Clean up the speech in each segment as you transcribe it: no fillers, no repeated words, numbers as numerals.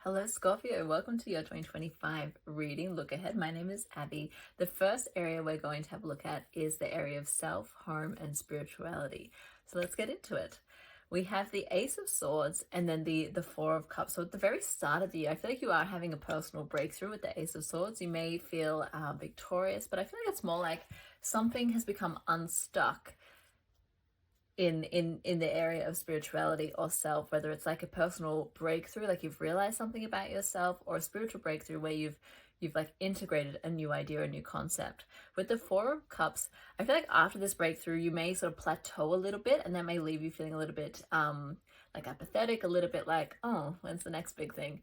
Hello, Scorpio. Welcome to your 2025 reading look ahead. My name is Abby. The first area we're going to have a look at is the area of self, home, and spirituality. So let's get into it. We have the Ace of Swords and then the Four of Cups. So at the very start of the year, I feel like you are having a personal breakthrough with the Ace of Swords. You may feel victorious, but I feel like it's more like something has become unstuck in the area of spirituality or self, whether it's like a personal breakthrough, like you've realized something about yourself, or a spiritual breakthrough where you've like integrated a new idea, a new concept. With the Four of Cups, I feel like after this breakthrough you may sort of plateau a little bit, and that may leave you feeling a little bit like apathetic, a little bit like, oh, when's the next big thing?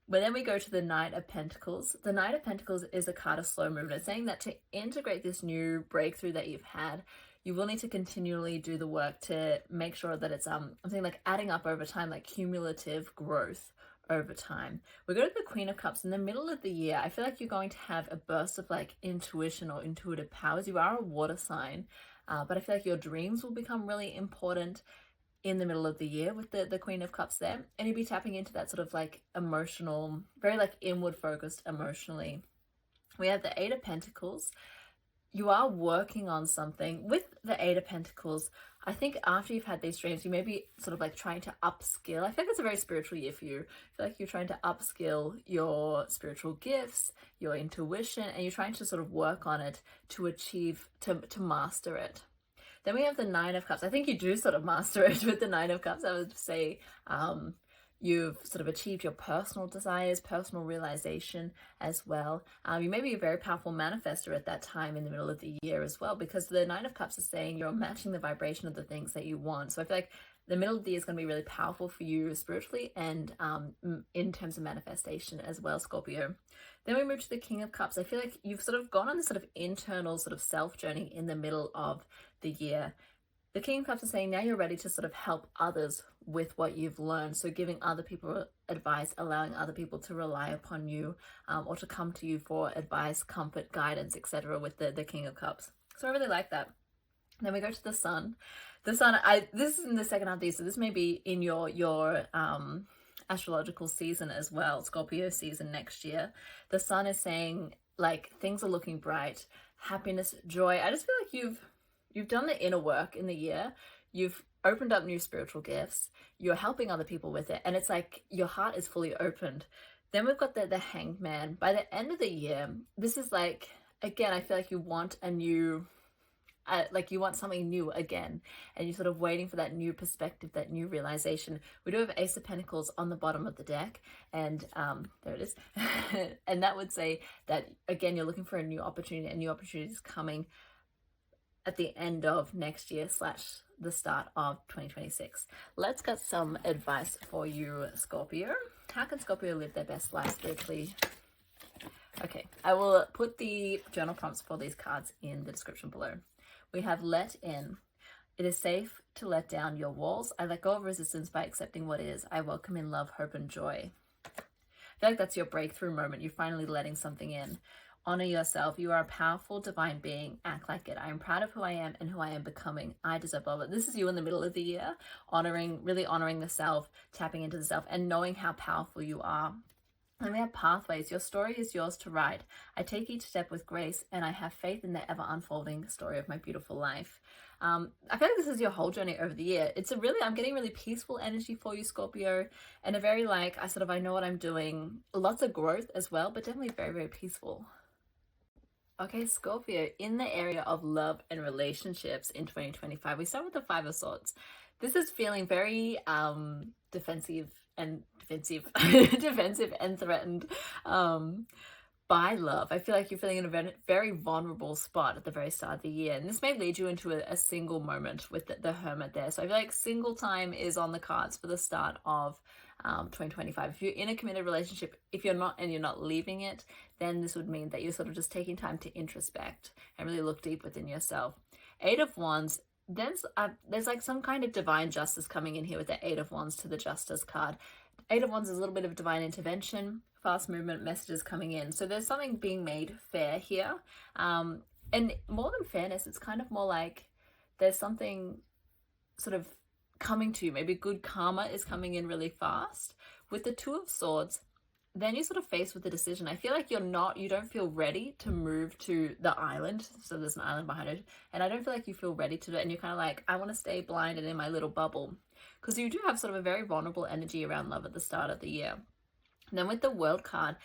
But then we go to the Knight of Pentacles. The Knight of Pentacles is a card of slow movement. It's saying that to integrate this new breakthrough that you've had, you will need to continually do the work to make sure that it's I'm saying like adding up over time, like cumulative growth over time. We go to the Queen of Cups in the middle of the year. I feel like you're going to have a burst of like intuition or intuitive powers. You are a water sign, but I feel like your dreams will become really important in the middle of the year with the Queen of Cups there, and you'll be tapping into that sort of like emotional, very like inward focused emotionally. We have the Eight of Pentacles. You are working on something with the Eight of Pentacles. I think after you've had these dreams, you may be sort of like trying to upskill. I think it's a very spiritual year for you. I feel like you're trying to upskill your spiritual gifts, your intuition, and you're trying to sort of work on it to achieve, to master it. Then we have the Nine of Cups. I think you do sort of master it with the Nine of Cups. I would say you've sort of achieved your personal desires, personal realization as well. You may be a very powerful manifester at that time in the middle of the year as well, because the Nine of Cups is saying you're matching the vibration of the things that you want. So I feel like the middle of the year is going to be really powerful for you spiritually and in terms of manifestation as well, Scorpio. Then we move to the King of Cups. I feel like you've sort of gone on this sort of internal sort of self journey in the middle of the year. The King of Cups is saying now you're ready to sort of help others with what you've learned. So giving other people advice, allowing other people to rely upon you or to come to you for advice, comfort, guidance, etc. with the King of Cups. So I really like that. Then we go to the Sun. The Sun, this is in the second half of the year, so this may be in your astrological season as well, Scorpio season next year. The Sun is saying like things are looking bright, happiness, joy. I just feel like you've done the inner work in the year. You've opened up new spiritual gifts. You're helping other people with it, and it's like your heart is fully opened. Then we've got the Hanged Man. By the end of the year, this is like, again, I feel like you want a new, like you want something new again, and you're sort of waiting for that new perspective, that new realization. We do have Ace of Pentacles on the bottom of the deck, and there it is. And that would say that, again, you're looking for a new opportunity, and new opportunity is coming at the end of next year / the start of 2026. Let's get some advice for you, Scorpio. How can Scorpio live their best life spiritually? Okay, I will put the journal prompts for these cards in the description below. We have Let In. It is safe to let down your walls. I let go of resistance by accepting what is. I welcome in love, hope, and joy. I feel like that's your breakthrough moment. You're finally letting something in. Honor yourself. You are a powerful divine being. Act like it. I am proud of who I am and who I am becoming. I deserve love. This is you in the middle of the year, really honoring the self, tapping into the self, and knowing how powerful you are. And we have Pathways. Your story is yours to write. I take each step with grace, and I have faith in the ever unfolding story of my beautiful life. I feel like this is your whole journey over the year. I'm getting really peaceful energy for you, Scorpio, and a very like, I know what I'm doing. Lots of growth as well, but definitely very, very peaceful. Okay, Scorpio, in the area of love and relationships in 2025, we start with the Five of Swords. This is feeling very defensive and threatened by love. I feel like you're feeling in a very vulnerable spot at the very start of the year, and this may lead you into a single moment with the Hermit there. So I feel like single time is on the cards for the start of 2025. If you're in a committed relationship, if you're not and you're not leaving it, then this would mean that you're sort of just taking time to introspect and really look deep within yourself. Eight of Wands. There's like some kind of divine justice coming in here with the Eight of Wands to the Justice card. Eight of Wands is a little bit of divine intervention, fast movement, messages coming in. So there's something being made fair here. And more than fairness, it's kind of more like there's something sort of coming to you. Maybe good karma is coming in really fast. With the Two of Swords, then you're sort of faced with the decision. I feel like you don't feel ready to move to the island. So there's an island behind it. And I don't feel like you feel ready to do it. And you're kind of like, I want to stay blind and in my little bubble. Because you do have sort of a very vulnerable energy around love at the start of the year. And then with the World card,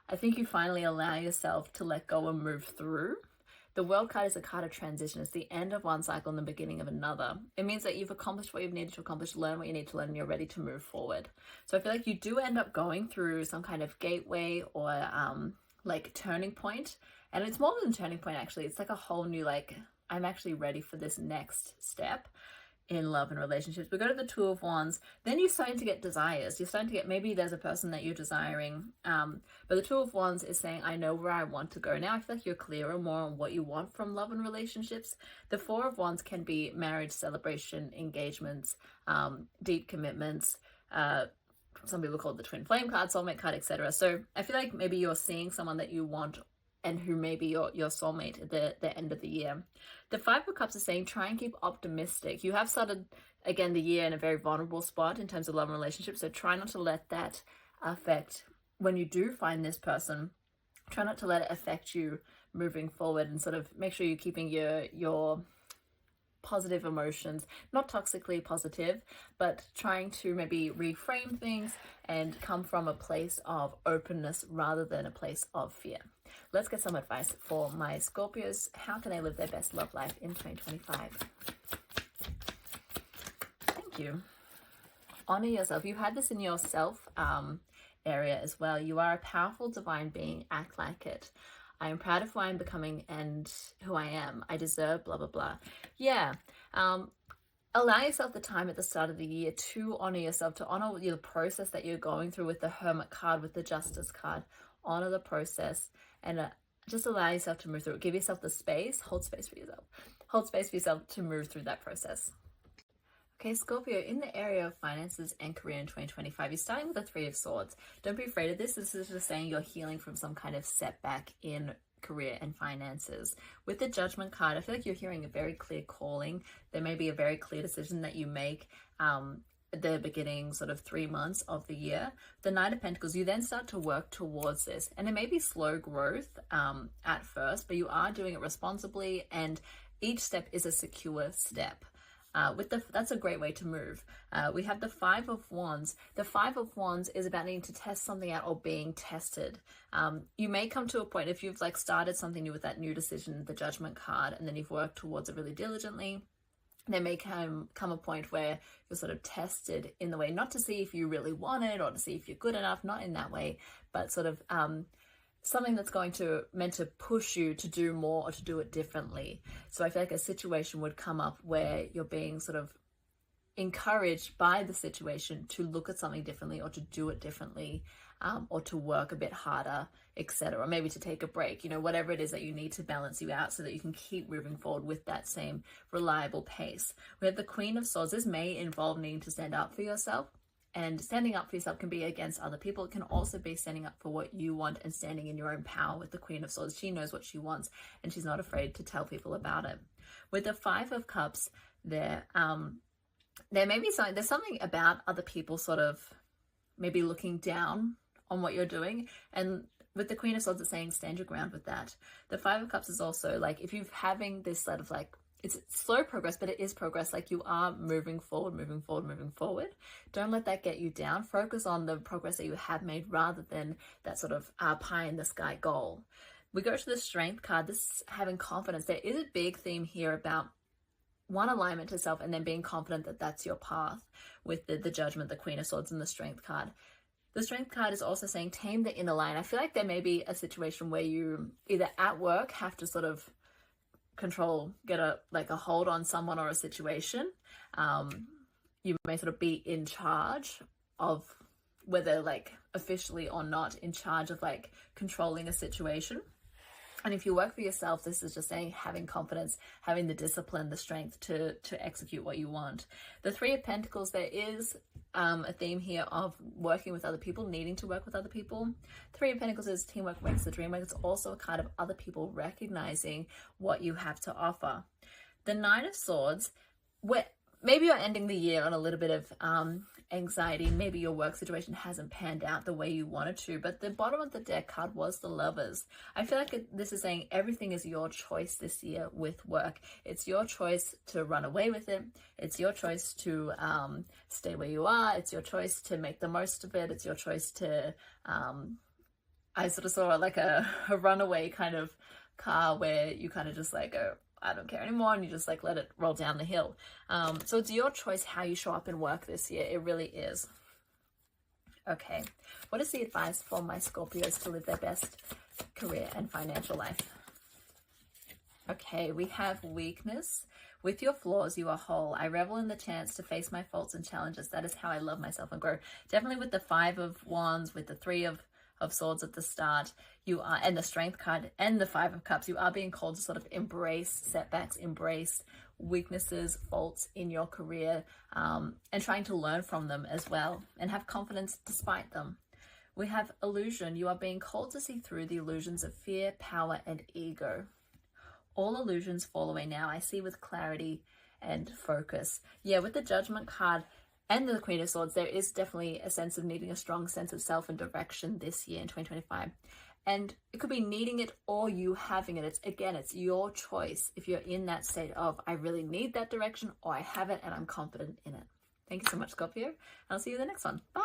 I think you finally allow yourself to let go and move through. The World card is a card of transition. It's the end of one cycle and the beginning of another. It means that you've accomplished what you've needed to accomplish, learn what you need to learn, and you're ready to move forward. So I feel like you do end up going through some kind of gateway or like turning point. And it's more than a turning point, actually. It's like a whole new, like, I'm actually ready for this next step in love and relationships. We go to the Two of Wands, then you're starting to get desires. You're starting to get, maybe there's a person that you're desiring, but the Two of Wands is saying, I know where I want to go now. I feel like you're clearer more on what you want from love and relationships. The Four of Wands can be marriage, celebration, engagements, deep commitments, some people call it the twin flame card, soulmate card, etc. So I feel like maybe you're seeing someone that you want and who may be your soulmate at the end of the year. The Five of Cups is saying, try and keep optimistic. You have started, again, the year in a very vulnerable spot in terms of love and relationships, so try not to let that affect, when you do find this person, try not to let it affect you moving forward, and sort of make sure you're keeping your positive emotions, not toxically positive, but trying to maybe reframe things and come from a place of openness rather than a place of fear. Let's get some advice for my Scorpios. How can they live their best love life in 2025? Thank you. Honor yourself. You had this in your self area as well. You are a powerful divine being. Act like it. I am proud of who I am becoming and who I am. I deserve blah, blah, blah. Yeah. Allow yourself the time at the start of the year to honor yourself, to honor the process that you're going through with the Hermit card, with the Justice card. Honor the process and just allow yourself to move through it. Give yourself the space. Hold space for yourself. Hold space for yourself to move through that process. Okay, Scorpio, in the area of finances and career in 2025, you're starting with the Three of Swords. Don't be afraid of this. This is just saying you're healing from some kind of setback in career and finances. With the Judgment card, I feel like you're hearing a very clear calling. There may be a very clear decision that you make at the beginning sort of 3 months of the year. The Knight of Pentacles, you then start to work towards this. And it may be slow growth at first, but you are doing it responsibly, and each step is a secure step. That's a great way to move. We have the Five of Wands. The Five of Wands is about needing to test something out or being tested. You may come to a point, if you've like started something new with that new decision, the Judgment card, and then you've worked towards it really diligently, there may come a point where you're sort of tested in the way, not to see if you really want it or to see if you're good enough, not in that way, but sort of something that's meant to push you to do more or to do it differently. So I feel like a situation would come up where you're being sort of encouraged by the situation to look at something differently or to do it differently, or to work a bit harder, etc. Or maybe to take a break, whatever it is that you need to balance you out so that you can keep moving forward with that same reliable pace. We have the Queen of Swords. This may involve needing to stand up for yourself. And standing up for yourself can be against other people. It can also be standing up for what you want and standing in your own power. With the Queen of Swords, she knows what she wants and she's not afraid to tell people about it. With the Five of Cups, there may be there's something about other people sort of maybe looking down on what you're doing. And with the Queen of Swords, it's saying stand your ground with that. The Five of Cups is also like, if you're having this sort of like, it's slow progress, but it is progress. Like you are moving forward. Don't let that get you down. Focus on the progress that you have made rather than that sort of pie in the sky goal. We go to the Strength card. This is having confidence. There is a big theme here about one, alignment to self, and then being confident that that's your path with the Judgment, the Queen of Swords, and the Strength card. The Strength card is also saying tame the inner lion. I feel like there may be a situation where you either at work have to sort of get a hold on someone or a situation. You may sort of be in charge of, whether like officially or not, in charge of like controlling a situation. And if you work for yourself, this is just saying having confidence, having the discipline, the strength to execute what you want. The Three of Pentacles, there is a theme here of working with other people, needing to work with other people. Three of Pentacles is teamwork makes the dream work. It's also a kind of other people recognizing what you have to offer. The Nine of Swords, where maybe you're ending the year on a little bit of anxiety. Maybe your work situation hasn't panned out the way you wanted to, but the bottom of the deck card was the Lovers. I feel like this is saying everything is your choice this year with work. It's your choice to run away with it. It's your choice to stay where you are. It's your choice to make the most of it. It's your choice to, I sort of saw like a runaway kind of car where you kind of just like go, I don't care anymore, and you just like let it roll down the hill. So it's your choice how you show up in work this year. It really is. Okay, what is the advice for my Scorpios to live their best career and financial life? Okay, we have weakness. With your flaws, you are whole. I revel in the chance to face my faults and challenges. That is how I love myself and grow. Definitely with the 5 of Wands, with the 3 of Swords at the start, you are, and the Strength card and the 5 of Cups, you are being called to sort of embrace setbacks, embrace weaknesses, faults in your career, and trying to learn from them as well, and have confidence despite them. We have illusion. You are being called to see through the illusions of fear, power, and ego. All illusions fall away now. I see with clarity and focus. Yeah, with the Judgment card and the Queen of Swords, there is definitely a sense of needing a strong sense of self and direction this year in 2025. And it could be needing it or you having it. It's your choice if you're in that state of, I really need that direction, or I have it and I'm confident in it. Thank you so much, Scorpio. I'll see you in the next one. Bye.